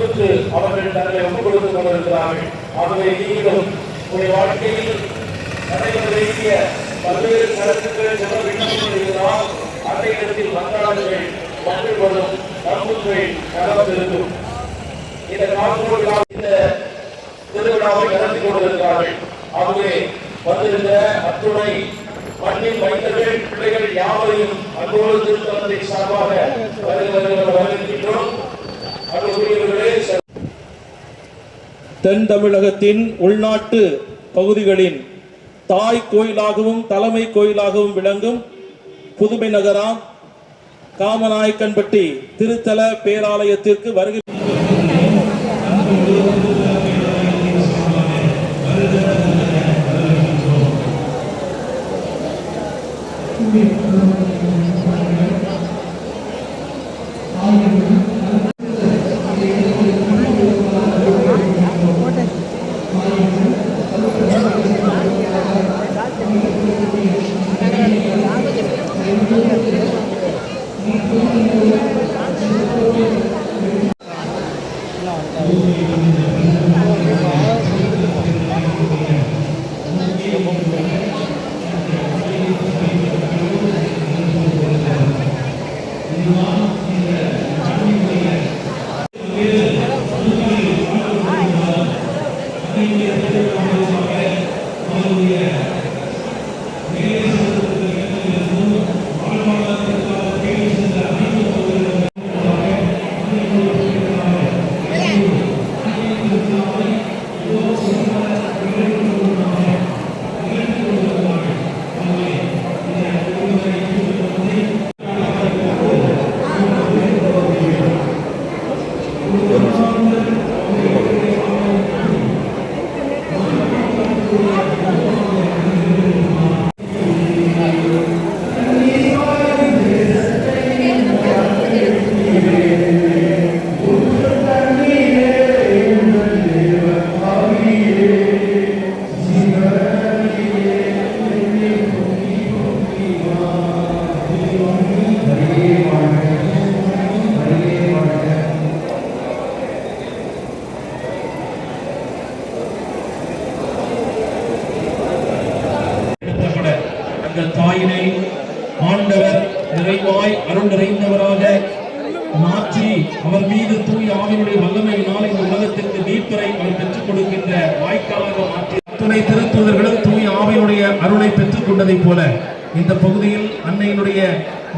அன்புக்கு அவர்கள் தங்களை ஒப்புக் கொடுத்துக் கொண்டிருக்கிறார்கள். ஆகவே நீங்களும் உங்களுடைய வாழ்க்கையில் நடைபெற வேண்டிய பல்வேறு கருத்துக்கள் சொல்ல விண்ணப்பங்கள் இருந்தால் அன்றையிடத்தில் வந்தாளர்கள் மகிழ்வதும் நம்புங்கள் நடந்திருக்கும். இந்த காலோடு இந்த திருவிழாவை நடத்தி கொண்டிருக்கிறார்கள். ஆகவே வந்திருந்த அத்துணை மண்ணின் மைந்தர்கள் பிள்ளைகள் யாவரையும் அன்போடு திருத்தலத்தை சார்பாக வரவேற்கின்றோம். தென் தமிழகத்தின் உள்நாட்டு பகுதிகளின் தாய் கோயிலாகவும் தலைமை கோயிலாகவும் விளங்கும் புதுமை நகரம் காமநாயக்கன்பட்டி திருத்தல பேராலயத்திற்கு வருகை தாயினை ஆண்டவர் நிறைவாய் அருள் நிறைந்தவராக மாற்றி அவர் மீது தூய் ஆவியுடைய வல்லமையினால் இந்த உலகத்திற்கு மீட்பரை அவர் பெற்றுக் கொடுக்கின்ற வாய்க்காலாக மாற்றி துணை திருத்தூதர்களும் தூய் ஆவியுடைய அருளை பெற்றுக் கொண்டதைப் போல இந்த பகுதியில் அன்னையினுடைய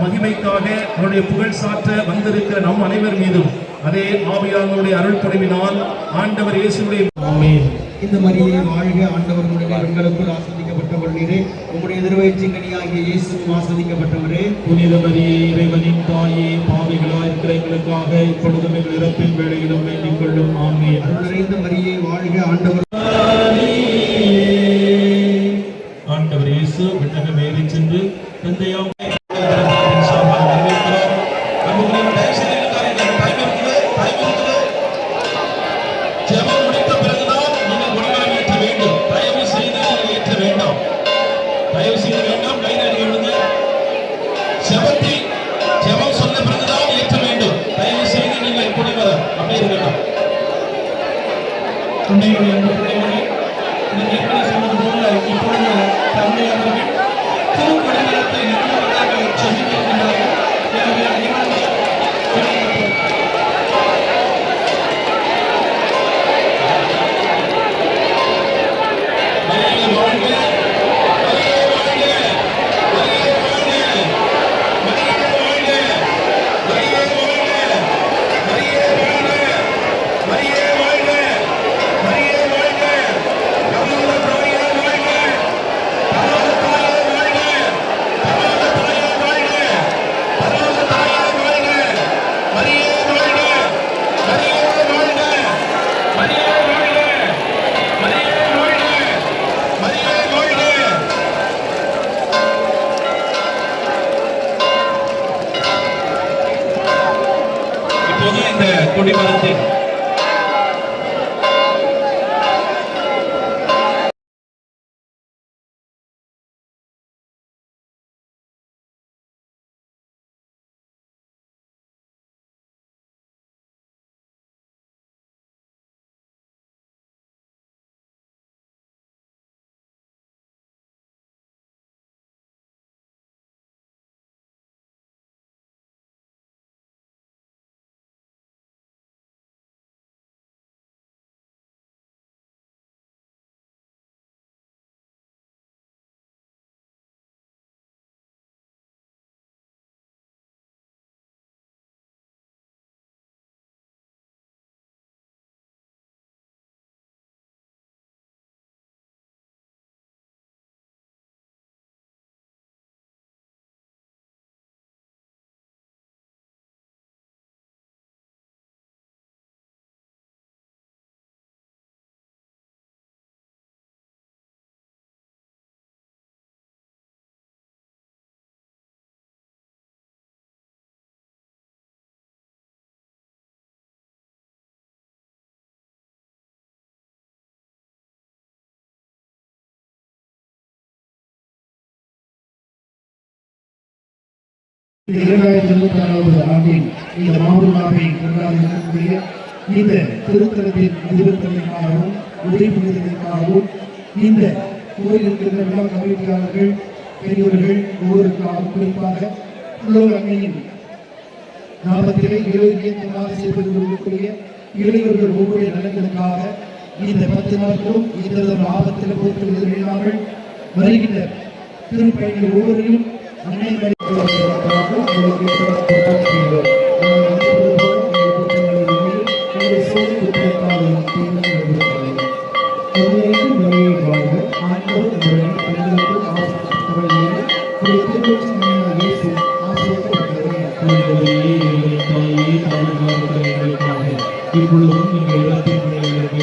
மகிமைக்காக அவருடைய புகழ் சாற்ற வந்திருக்கிற நம் அனைவர் மீதும் அதே ஆவியானவருடைய அருள் பொழிவினால் ஆண்டவர் இயேசுவுடைய இந்த மரியே வாழ்க ஆண்டவர்களுடைய பெண்களுக்குள் ஆஸ்வதிக்கப்பட்டவர் நீரே உங்களுடைய எதிர்வயிற்றிங்கனியாகிய இயேசுவும் ஆஸ்வதிக்கப்பட்டவரே. புனித மரியே இறைவனின் தாயே பாவிகளாய் இருக்கிற எங்களுக்காக இப்பொழுதும் எங்கள் இறப்பின் வேளையிலும் வேண்டிக் கொள்ளும். ஆமென். அருள் நிறைந்த மரியே வாழ்க ஆண்டவர் இயேசு விண்ணகம் ஏறி சென்று தந்தையாம் கொடிமரத்தின் 2026 ஆண்டின் இந்த மாபெருமாவை கொண்டாடக்கூடிய இந்த திருத்தலத்தின் எதிர்த்தலுக்காகவும் உதவி புரிதலுக்காகவும் இந்த ஊரில் இருக்கின்ற விழா கமிட்டியாளர்கள் பெரியவர்கள் ஒவ்வொருக்காகவும் குறிப்பாக உள்ளூர் அன்னையின் நாமத்திலே இளைஞர்களாக செய்து கொள்ளக்கூடிய இளைஞர்கள் ஒவ்வொரு நலன்களுக்காக இந்த 10 நாட்களும் இந்த ஆபத்தில் பொறுத்து இல்லாமல் வருகின்ற திருப்பயணிகள் ஒவ்வொருவரையும் அன்னை இப்பொழுதும் நீங்கள் இடத்தின் வேண்டிக்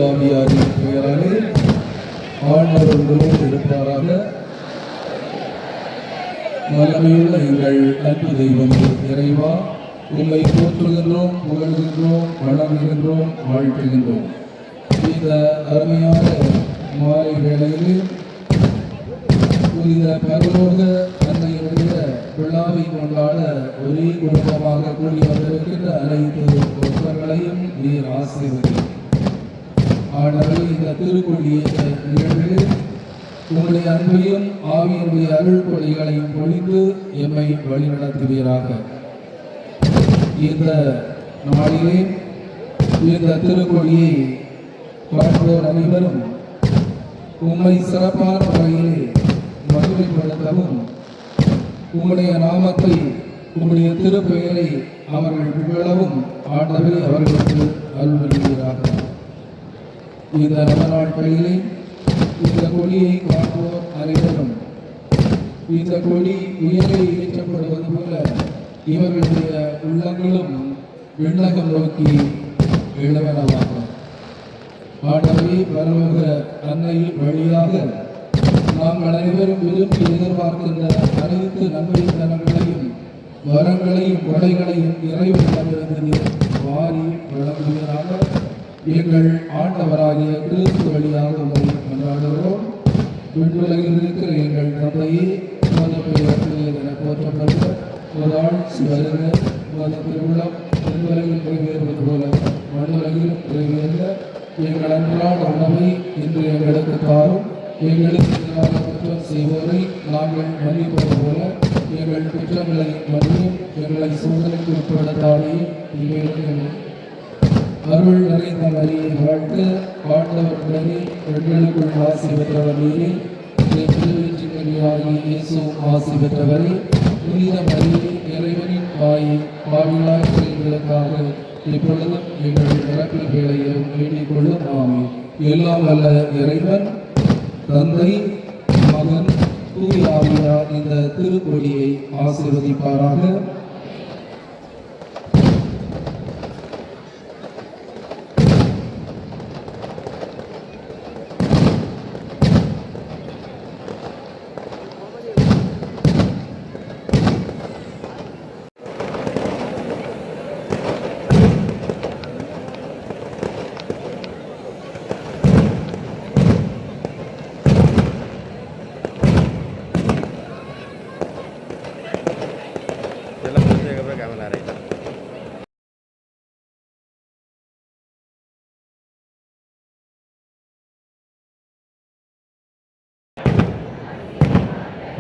ஆவியாரின் பெயராலே ஆண்டவர் உங்களோடு இருப்பாராக. வல்லமையுள்ள எங்கள் அன்பு தெய்வம் இறைவா, உம்மை போற்றுகின்றோம், புகழ்கின்றோம், வணங்குகின்றோம், வாழ்த்துகின்றோம். இந்த அருமையான மாலை வேளையில் புனித பரலோக அன்னையுடைய விழாவை கொண்டாட ஒரே குடும்பமாக கூடி வந்திருக்கின்ற அனைத்து ஒருவர்களையும் நீர் ஆசீர்வதி. ஆண்டவரே, இந்த திருக்கொடிய நிகழ்வில் உங்களுடைய அன்பையும் ஆவியினுடைய அருள் கொடைகளையும் பொழிந்து எம்மை வழிநடத்துவீராக. இந்த நாளிலே இந்த திருக்கொடியை பார்ப்போர் அனைவரும் உம்மை சிறப்பான வகையிலே மகிமைப்படுத்தவும், உம்முடைய நாமத்தை, உம்முடைய திருப்பெயரை அவர்கள் புகழவும் ஆண்டவரே அவர்களுக்கு அருள்வீராக. இந்த நவநாட்களிலே இந்த கொடியை காண்போர் அனைவரும் இந்த கொடி உயரே ஏற்றப்படுவது போல இவர்களுடைய உள்ளங்களும் விண்ணகம் நோக்கி எழுவனவாக. ஆண்டவரே, பரலோக அன்னை வழியாக நாங்கள் அனைவரும் விரும்பி எதிர்பார்க்கின்ற அனைத்து நன்மைத்தனங்களையும் வரங்களையும் கொடைகளையும் இறைவனிடமிருந்து வாரி வழங்குவதாக எங்கள் ஆண்டவராகிய கிறிஸ்து வழியாக உங்களை கொண்டாடுகிறோம். விண்ணுலகில் இருக்கிற எங்கள் தந்தையே, உமது பெயர் என போற்றப்படுக. உமது ஆட்சி வருக. உமது திருவுளம் விண்ணுலகில் நிறைவேறுவது போல மண்ணுலகிலும் நிறைவேற. எங்கள் அன்றாட உணவை இன்று எங்களுக்கு தாரும். எங்களுக்கு எதிராக குற்றம் செய்வோரை நாங்கள் மன்னிப்பது போல எங்கள் குற்றங்களை மன்னியும். எங்களை சோதனைக்கு உட்படுத்தாதையும் தீமையிலிருந்து அருள் நிறைந்த மரியை வாழ்த்து. ஆண்டவர் உடனே பெண்களுக்குள் ஆசி பெற்றவர் நீரே. இயேசு ஆசி பெற்றவரே. புனித மரியே, இறைவனின் தாயே, பாவிகளாய் எங்களுக்காக இப்பொழுதும் எங்கள் இறப்பின் வேளையிலும் வேண்டிக் கொள்ளும். ஆமென். எல்லாம் வல்ல இறைவன் தந்தை, மகன், தூய ஆவியார் இந்த திருக்கொடியை ஆசீர்வதிப்பாராக.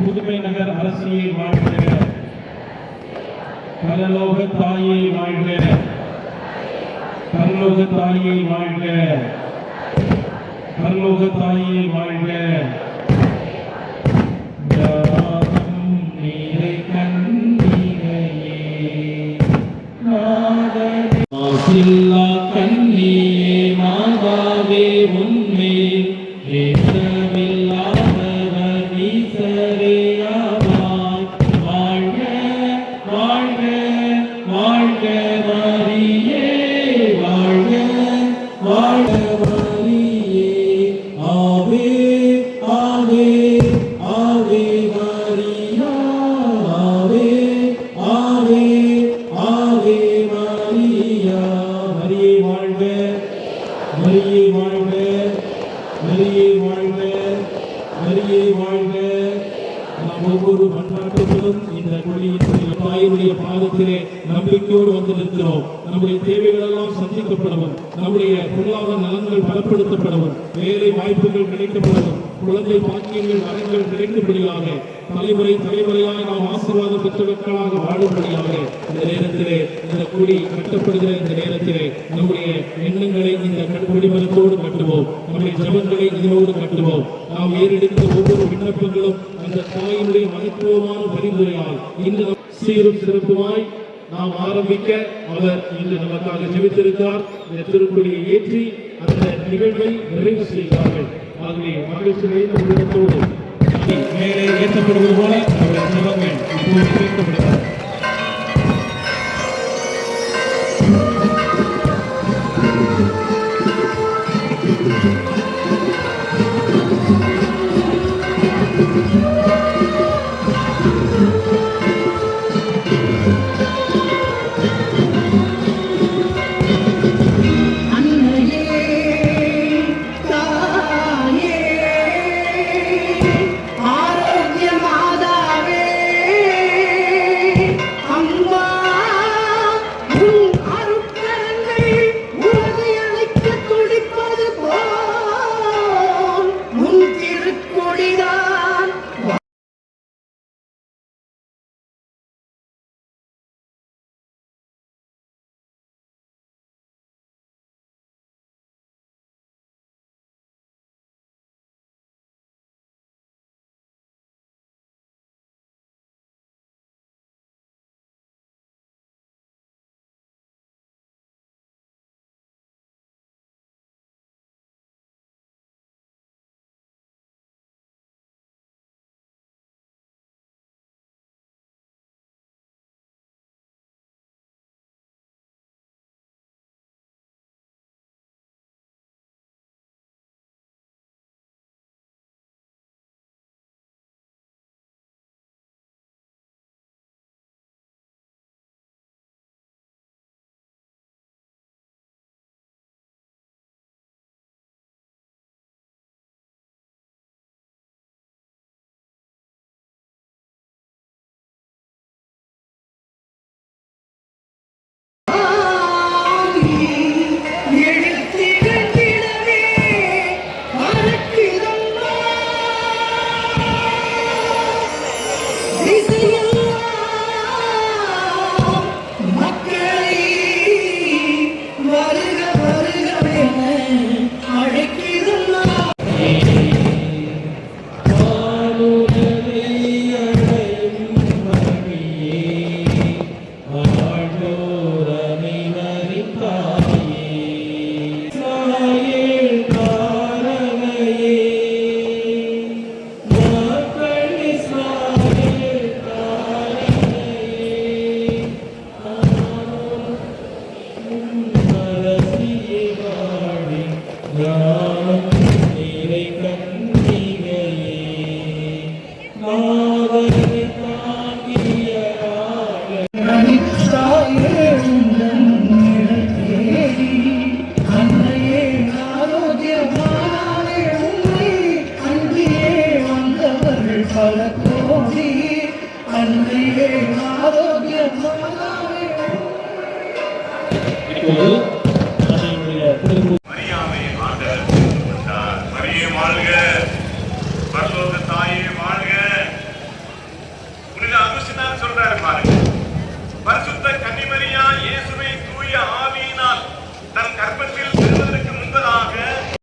புதுமை நகர் அரசியை வாழ்க. பரலோக தாயை வாழ்க. பரலோக தாயை வாழ்க. பரலோக தாயை வாழ்க. மாசில்லா கண்ணியே மாதாவே உன்மேல் ஏற்றமில்லாதவர் ஈசரேயாவாய். வாழ்க வாழ்க வாழ்க மரியே, வாழ்க வாழ்க மரியே. ஆவே ஆவே ஆவே மரியா, ஆவே ஆவே ஆவே மரியா. மரியே வாழ்க, மரியே வாழ்க, மரியே வாழ்க, மரியே வாழ்க. நாம் ஒவ்வொரு மன்றாட்டுகளும் இந்த கொடியினுடைய தாயினுடைய பாதத்திலே நம்பிக்கையோடு வந்து நிற்கிறோம். நம்முடைய தேவைகள் எல்லாம் சந்திக்கப்படவும், நம்முடைய பொருளாதார நலன்கள் பலப்படுத்தப்படவும், வேலை வாய்ப்புகள் கிடைக்கப்படவும், குழந்தை பாக்கியங்கள் வரங்கள் கிடைக்கும்படியாக, தலைமுறை தலைமுறையாக நாம் ஆசீர்வாதம் பெற்றவர்களாக வாழும்படியாக இந்த நேரத்திலே, இந்த கொடி கட்டப்படுகிற இந்த நேரத்திலே நம்முடைய எண்ணங்களை இந்த கொடிமரத்தோடு கட்டுவோம். நம்முடைய ஜபங்களை இதனோடு கட்டுவோம். நாம் ஏறெடுத்த ஒவ்வொரு விண்ணப்பங்களும் அந்த தாயினுடைய மகத்துவமான பரிந்துரையால் இன்று சீரும் சிறப்புமாய் நாம் ஆரம்பிக்க அவர் இன்று நமக்காக ஜெபித்திருக்கிறார். இந்த திருப்பலியை ஏற்றி அந்த நிகழ்வை நிறைவு செய்கிறார்கள். ஆகவே மகிழ்ச்சி நிறைந்த உள்ளத்தோடு மேலே ஏற்றப்படுவது போல அவருடைய ஜெபங்கள் இப்போது கேட்கப்படுகிறார். மரியாவை ஆண்டவர் கொண்டார். மரியே வாழ்க, பரலோக தாயே வாழ்க. புனித அகுஸ்தீனார் சொல்றாரு பாருங்க, பரிசுத்த கன்னிமரியா இயேசுவை தூய ஆவியினால் தன் கர்ப்பத்தில்